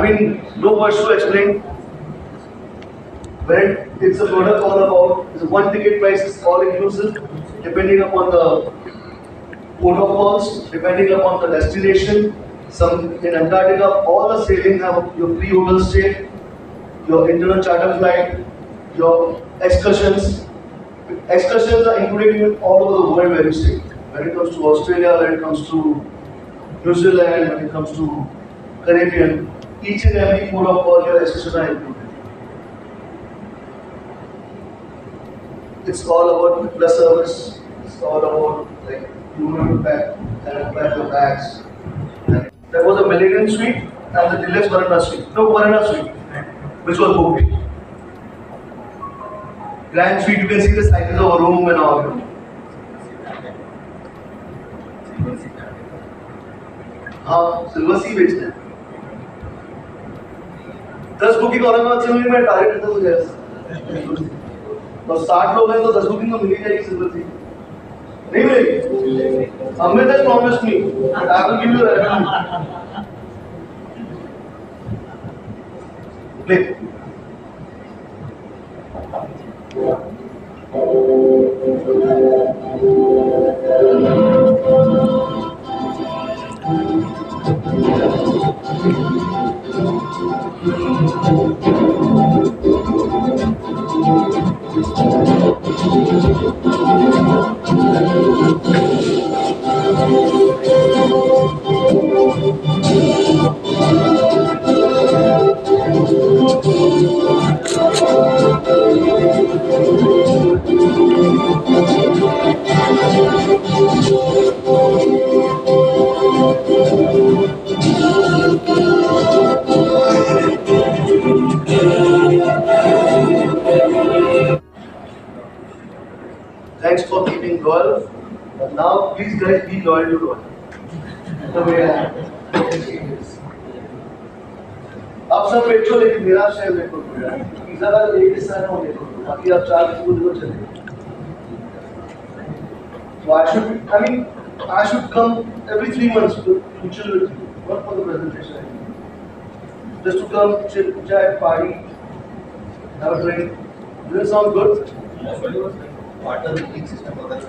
I mean, no words to explain. When it's a product all about, the one ticket price is all inclusive, depending upon the protocols, depending upon the destination. Some in Antarctica, all the sailing have your free hotel stay, your internal charter flight, your excursions. Excursions are included in all over the world where you stay. When it comes to Australia, when it comes to New Zealand, when it comes to Caribbean, each and every port of call your excursions are included. It's all about the service. It's all about like you want to pack and pack your bags. And there was a Millennium Suite and the Deluxe Varanda Suite. No, Varanda Suite, which was booked. Grand Suite, you can see the sizes of a room and all. हाँ, silver C बेचते हैं। 10 booking Aurangabad से milli मैं target खत्म हो जाएगा। और 60 लोग हैं तो 10 बुकिंग तो मिल ही जाएगी सिल्वर सी। नहीं मिलेगी? Amit has promised me that I will give you the revenue. Play. Thanks for keeping loyal. But now, please guys be loyal to Royal. The way I am. आप सब बैठो लेकिन मेरा share देखो। Pizza का एक हिस्सा है वो देखो। बाकी आप 4 किलो देखो चलेगा। So I should come every 3 months to chill with you, not for the presentation. Just to come, chill, chat, party, have a drink. Does it sound good? What are the big system of that?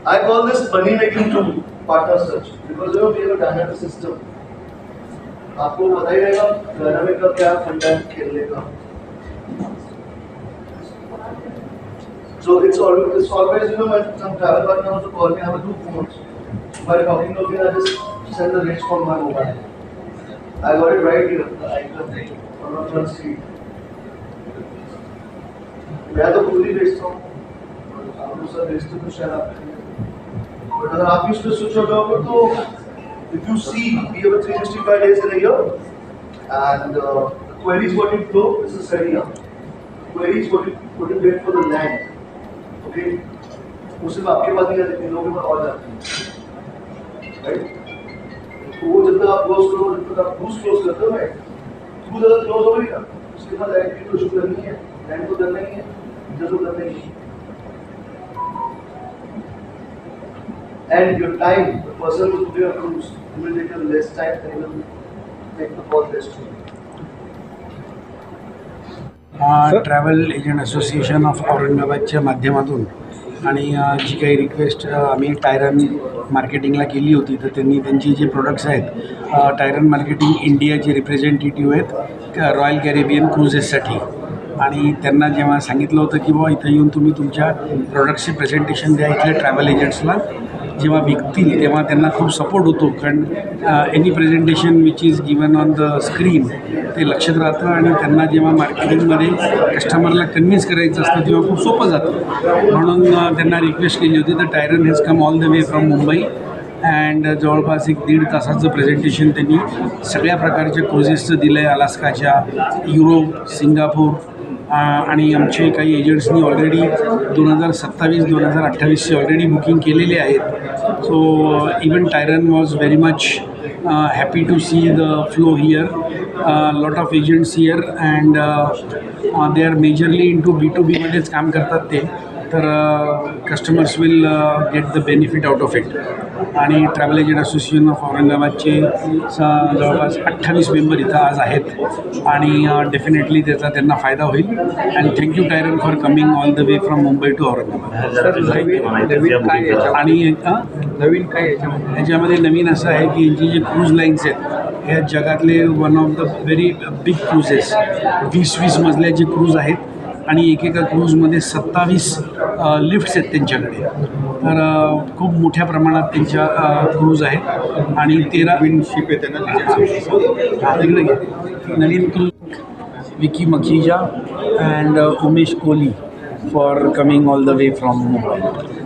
I call this money making tool, partner search, because we have a dynamic system. आपको पता ही रहेगा dynamic का क्या फंडा है खेलने का. So it's always when some travel partner also call me, I have 2 phones. While talking to me, I just send the rates from my mobile. I got it right here, the icon on the front screen. मैं तो पूरी बेचता हूँ, आप लोग सब बेचते तो शायद आप करेंगे। But अगर आप इस पे switch हो जाओगे तो if you see, we have a 365 days in a year, and the queries what you flow is a steady up. Queries what you get for the land. Okay, वो सिर्फ आपके पास नहीं आते, लोगों के पास और जाते हैं, राइट? तो वो जब तक आप क्लोज करो, जब तक आप बूस्ट क्लोज करते हो, राइट? तो ज़्यादा क्लोज हो गई ना, उसके बाद लैंड की तो शुरू करनी है, लैंड तो करना ही है, जरूर करना ही है। And your time, the person who will do your cruise, will take you less time and will make the call less to you. Travel agent association of औरंगाबादच्या माध्यमातून आणि जी काही रिक्वेस्ट आम्ही टायरन मार्केटिंगला केली होती, तर त्यांनी त्यांची जे प्रोडक्ट्स आहेत टायरन मार्केटिंग इंडियाचे रिप्रेझेंटेटिव्ह आहेत रॉयल कॅरेबियन क्रूजेससाठी, आणि त्यांना जेव्हा सांगितलं होतं की बुवा इथं येऊन तुम्ही तुमच्या प्रोडक्ट्सचे प्रेझेंटेशन द्या इथल्या ट्रॅव्हल एजंट्सला, जेव्हा विकतील तेव्हा त्यांना खूप सपोर्ट होतो, कारण any presentation which is given on the screen ते लक्षात राहतं, आणि त्यांना जेव्हा मार्केटिंगमध्ये कस्टमरला कन्व्हिन्स करायचं असतं तेव्हा खूप सोपं जातं. म्हणून त्यांना रिक्वेस्ट केली होती. तर tyrant has come all the way from Mumbai and जवळपास 1-1.5 तासाचं प्रेझेंटेशन त्यांनी सगळ्या प्रकारच्या क्रुझेसचं दिलं आहे, अलास्काच्या, युरोप, सिंगापूर, आणि आमचे काही एजंट्सनी ऑलरेडी 2027-2028ची ऑलरेडी बुकिंग केलेले आहेत. So even Tyrone was very much happy to see the flow here. Lot of agents here and they are majorly into B2B मध्येच काम करतात ते, तर customers will get the benefit out of it. आणि travel agent association of औरंगाबादचे जवळपास 28 member इथं आज आहेत आणि डेफिनेटली त्याचा त्यांना फायदा होईल. And thank you Tyrone for coming all the way from Mumbai to Aurangabad. आणि नवीन काय याच्यामध्ये नवीन असं आहे की यांची जे क्रूज लाईन्स आहेत हे जगातले one of the very big cruises, 20 मजल्याचे क्रूज आहेत आणि एकेका क्रूजमध्ये 27 लिफ्ट्स आहेत त्यांच्याकडे. तर खूप मोठ्या प्रमाणात त्यांच्या क्रूज आहेत आणि 13 शिप आहे त्यांना तिकडे नवीन cruise. Vicky Makhija and Umesh Kohli for coming all the way from Mumbai.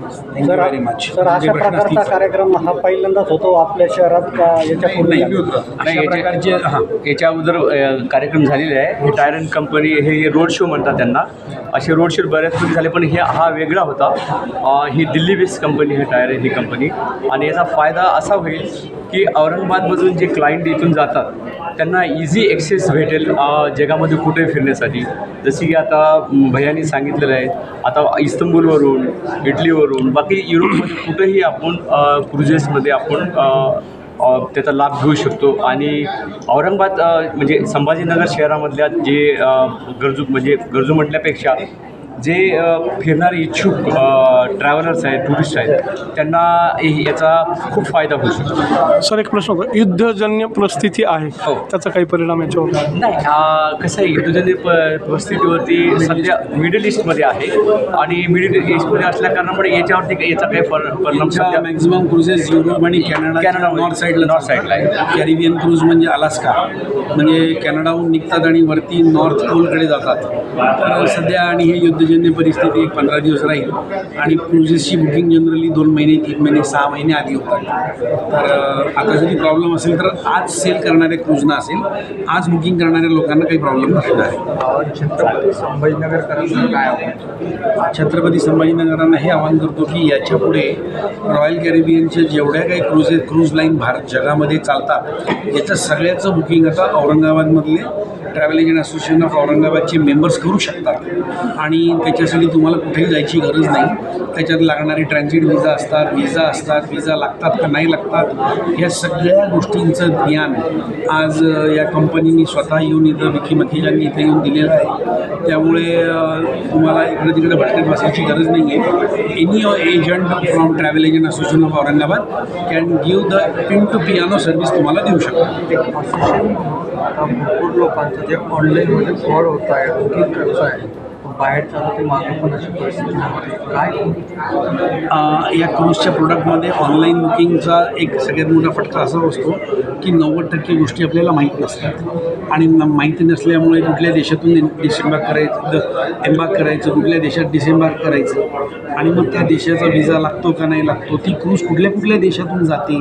Thank you very much. Sir, अशा प्रकारचा कार्यक्रम हा पहिल्यांदाच होतो आपल्या शहरात का याच्यापूर्वी अशा प्रकारचे याच्या अगोदर कार्यक्रम झालेले आहे. हे टायरन कंपनी हे रोड शो म्हणतात त्यांना. असे रोड शो बऱ्याचपैकी झाले पण हा वेगळा होता. ही दिल्ली बेस्ड कंपनी आहे टायरन ही कंपनी. आणि याचा फायदा असा होईल की औरंगाबादमधून जे क्लायंट इथून जातात त्यांना इझी ॲक्सेस भेटेल जगामध्ये कुठे फिरण्यासाठी. जशी की आता भैयानी सांगितलेलं आहे, आता इस्तंबूलवरून, इटलीवरून, बाकी युरोपमध्ये कुठेही आपण क्रुजेसमध्ये आपण त्याचा लाभ घेऊ शकतो. आणि औरंगाबाद म्हणजे संभाजीनगर शहरामधल्या जे गरजू म्हटल्यापेक्षा जे फिरणारे इच्छुक ट्रॅव्हलर्स आहेत, टुरिस्ट आहेत, त्यांना याचा खूप फायदा होऊ शकतो. सर, एक प्रश्न होता, युद्धजन्य परिस्थिती आहे, हो, त्याचा काही परिणाम याच्यावर नाही. कसं आहे, युद्धजन्य परिस्थितीवरती सध्या मिडल ईस्टमध्ये आहे आणि मिडल ईस्टमध्ये असल्या कारणामुळे याच्यावरती याचा काही परिणाम सध्या मॅक्झिमम क्रुजेस युरोप आणि कॅनडा नॉर्थ साईडला आहे. कॅरिबियन क्रूज म्हणजे अलास्का, म्हणजे कॅनडाहून निघतात आणि वरती नॉर्थ पोलकडे जातात. तर सध्या आणि हे युद्धजन्य परिस्थिती 15 दिवस राहील आणि क्रुजेसची बुकिंग जनरली 2 महिने, 3 महिने, 6 महिने आधी होतात. तर आता जरी प्रॉब्लेम असेल तर आज सेल करणाऱ्या क्रूजना असेल, आज बुकिंग करणाऱ्या लोकांना काही प्रॉब्लेम नसणार आहे. छत्रपती संभाजीनगरकरांना काय आव्हान? छत्रपती संभाजीनगरांना हे आवाहन करतो की याच्या पुढे रॉयल कॅरिबियनचे जेवढ्या काही क्रूज लाईन भारत जगामध्ये चालतात याचं सगळ्याचं बुकिंग आता औरंगाबादमधले ट्रॅव्हल एजंट असोसिएशन ऑफ औरंगाबादचे मेंबर्स करू शकतात. आणि त्याच्यासाठी तुम्हाला कुठेही जायची गरज नाही. त्याच्यात लागणारे ट्रान्झिट विजा असतात, विजा लागतात का नाही लागतात, या सगळ्या गोष्टींचं ज्ञान आज या कंपनीने स्वतः येऊन इथं विकी मखीजांनी इथं येऊन दिलेलं आहे. त्यामुळे तुम्हाला इकडे तिकडे भटकत बसायची गरज नाही आहे. Any agent from travel agent association of Aurangabad can give the pin to piano service तुम्हाला देऊ शकतो. आता भरपूर लोकांचं जे ऑनलाईनमध्ये फ्रॉड होत आहे, बुकिंग करत आहे, बाहेर चालू ते मागं पण अशी परिस्थिती काय या क्रूजच्या प्रोडक्टमध्ये ऑनलाईन बुकिंगचा एक सगळ्यात मोठा फटका असा असतो की 90% गोष्टी आपल्याला माहीत नसतात आणि माहिती नसल्यामुळे कुठल्या देशातून एम्बार्क करायचं, कुठल्या देशात डिसेंबार्क करायचं आणि मग त्या देशाचा विजा लागतो का नाही लागतो, ती क्रूज कुठल्या देशातून जाते,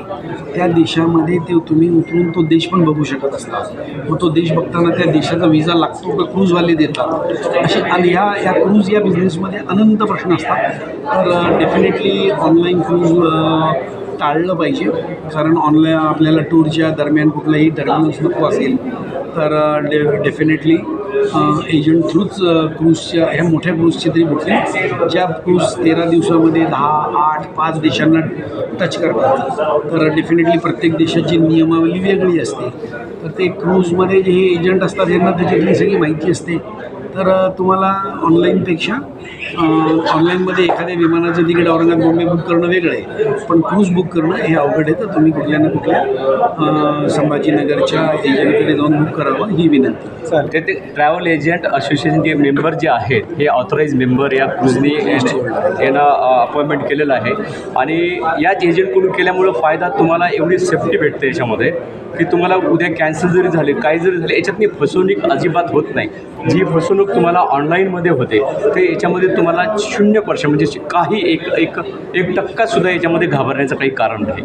त्या देशामध्ये ते तुम्ही उतरून तो देश पण बघू शकत असतात. मग तो देश बघताना त्या देशाचा विजा लागतो का क्रूजवाले देतात, असे. आणि या क्रूज या बिझनेसमध्ये अनंत प्रश्न असतात. तर डेफिनेटली ऑनलाईन क्रूज टाळलं पाहिजे. कारण ऑनलाईन आपल्याला टूरच्या दरम्यान कुठलाही टर्मिनल्स नको असेल तर डेफिनेटली एजंट थ्रूच क्रूजच्या ह्या मोठ्या क्रूजची तरी बुकिंग, ज्या क्रूज 13 दिवसामध्ये 10, 8, 5 देशांना टच करतात, तर डेफिनेटली प्रत्येक देशाची नियमावली वेगळी असते. तर ते क्रूजमध्ये जे हे एजंट असतात यांना त्याच्यातली सगळी माहिती असते. तर तुम्हाला ऑनलाईनपेक्षा ऑनलाईनमध्ये एखाद्या विमानाचं तिकीट औरंगाबाद बॉम्बे बुक करणं वेगळं आहे, पण क्रूज बुक करणं हे अवघड आहे. तर तुम्ही कुठल्या ना कुठल्या संभाजीनगरच्या एजंटकडे जाऊन बुक करावं ही विनंती. ते ट्रॅव्हल एजंट असोसिएशनचे मेंबर जे आहेत हे ऑथराईज मेंबर या क्रूजनी यांना अपॉइंटमेंट केलेलं आहे. आणि याच एजंटकडून केल्यामुळं फायदा तुम्हाला एवढी सेफ्टी भेटते याच्यामध्ये की तुम्हाला उद्या कॅन्सल जरी झाले, काही जरी झाले, याच्यातनी फसवणूक अजिबात होत नाही. जी फसवणूक तुम्हाला ऑनलाईनमध्ये होते ते याच्यामध्ये तुम्हाला 0% म्हणजे काही एक टक्कासुद्धा याच्यामध्ये घाबरण्याचं काही कारण नाही.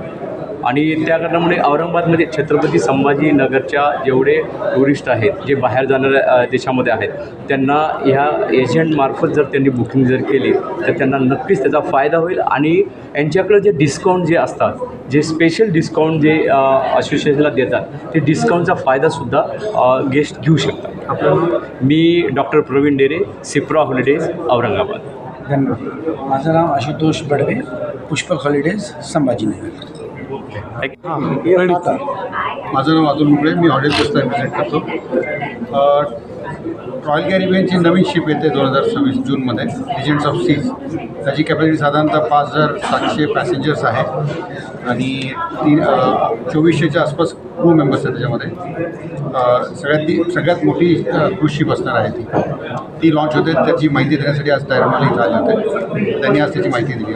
आणि त्या कारणामुळे औरंगाबादमध्ये छत्रपती संभाजीनगरच्या जेवढे टुरिस्ट आहेत जे बाहेर जाणाऱ्या देशामध्ये आहेत त्यांना ह्या एजंटमार्फत जर त्यांनी बुकिंग जर केली तर त्यांना नक्कीच त्याचा फायदा होईल. आणि यांच्याकडे जे डिस्काउंट जे असतात, जे स्पेशल डिस्काउंट जे असोसिएशनला देतात, ते डिस्काउंटचा फायदासुद्धा गेस्ट घेऊ शकतात. मी डॉक्टर प्रवीण डेरे, सिप्रा हॉलिडेज, औरंगाबाद. धन्यवाद. माझं नाव आशुतोष बडवे, पुष्पक हॉलिडेज, संभाजीनगर. माझं नाव अतुल मुगळे, मी हॉटेल बेस्टला रिप्रेझेंट करतो. रॉयल कॅरिबियनची नवीन शिप येते 2026 जूनमध्ये, एजंट्स ऑफ सीज. त्याची कॅपॅसिटी साधारणतः 5700 पॅसेंजर्स आहे आणि 2400च्या आसपास क्रू मेंबर्स आहेत त्याच्यामध्ये. सगळ्यात मोठी क्रूज शिप असणार आहे ती लॉन्च होते. त्याची माहिती देण्यासाठी आज टायरमला इथं आले होते. त्यांनी आज त्याची माहिती दिली.